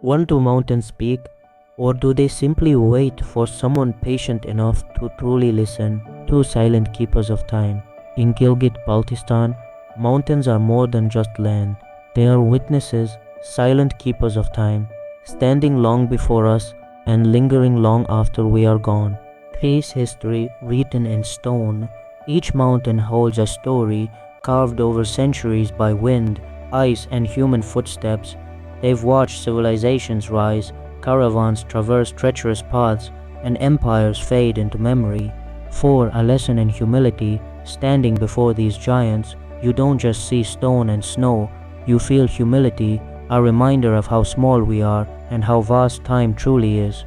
When do mountains speak, or do they simply wait for someone patient enough to truly listen? Two silent keepers of time. In Gilgit-Baltistan, mountains are more than just land. They are witnesses, silent keepers of time, standing long before us and lingering long after we are gone. Trace history written in stone. Each mountain holds a story carved over centuries by wind, ice, and human footsteps. They've watched civilizations rise, caravans traverse treacherous paths, and empires fade into memory. For a lesson in humility, standing before these giants, you don't just see stone and snow, you feel humility, a reminder of how small we are and how vast time truly is.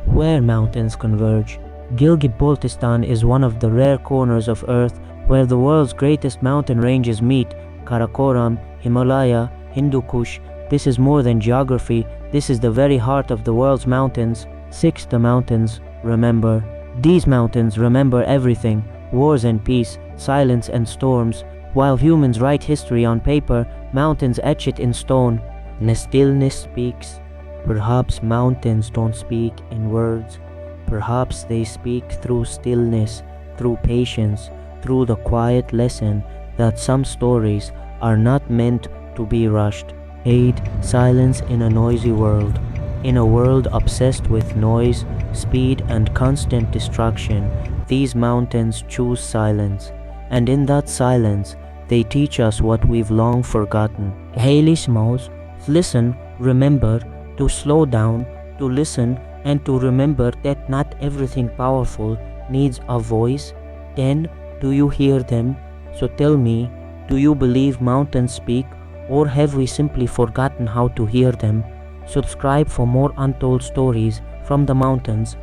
Where mountains converge. Gilgit-Baltistan is one of the rare corners of Earth where the world's greatest mountain ranges meet. Karakoram, Himalaya, Hindu Kush. This is more than geography, this is the very heart of the world's mountains. 6. The mountains remember. These mountains remember everything, wars and peace, silence and storms. While humans write history on paper, mountains etch it in stone. The stillness speaks. Perhaps mountains don't speak in words. Perhaps they speak through stillness, through patience, through the quiet lesson that some stories are not meant to be rushed. 8. Silence in a noisy world. In a world obsessed with noise, speed, and constant distraction, these mountains choose silence. And in that silence, they teach us what we've long forgotten. Haley Smalls, listen, remember, to slow down, to listen, and to remember that not everything powerful needs a voice. 10. Do you hear them? So tell me, do you believe mountains speak, or have we simply forgotten how to hear them? Subscribe for more untold stories from the mountains.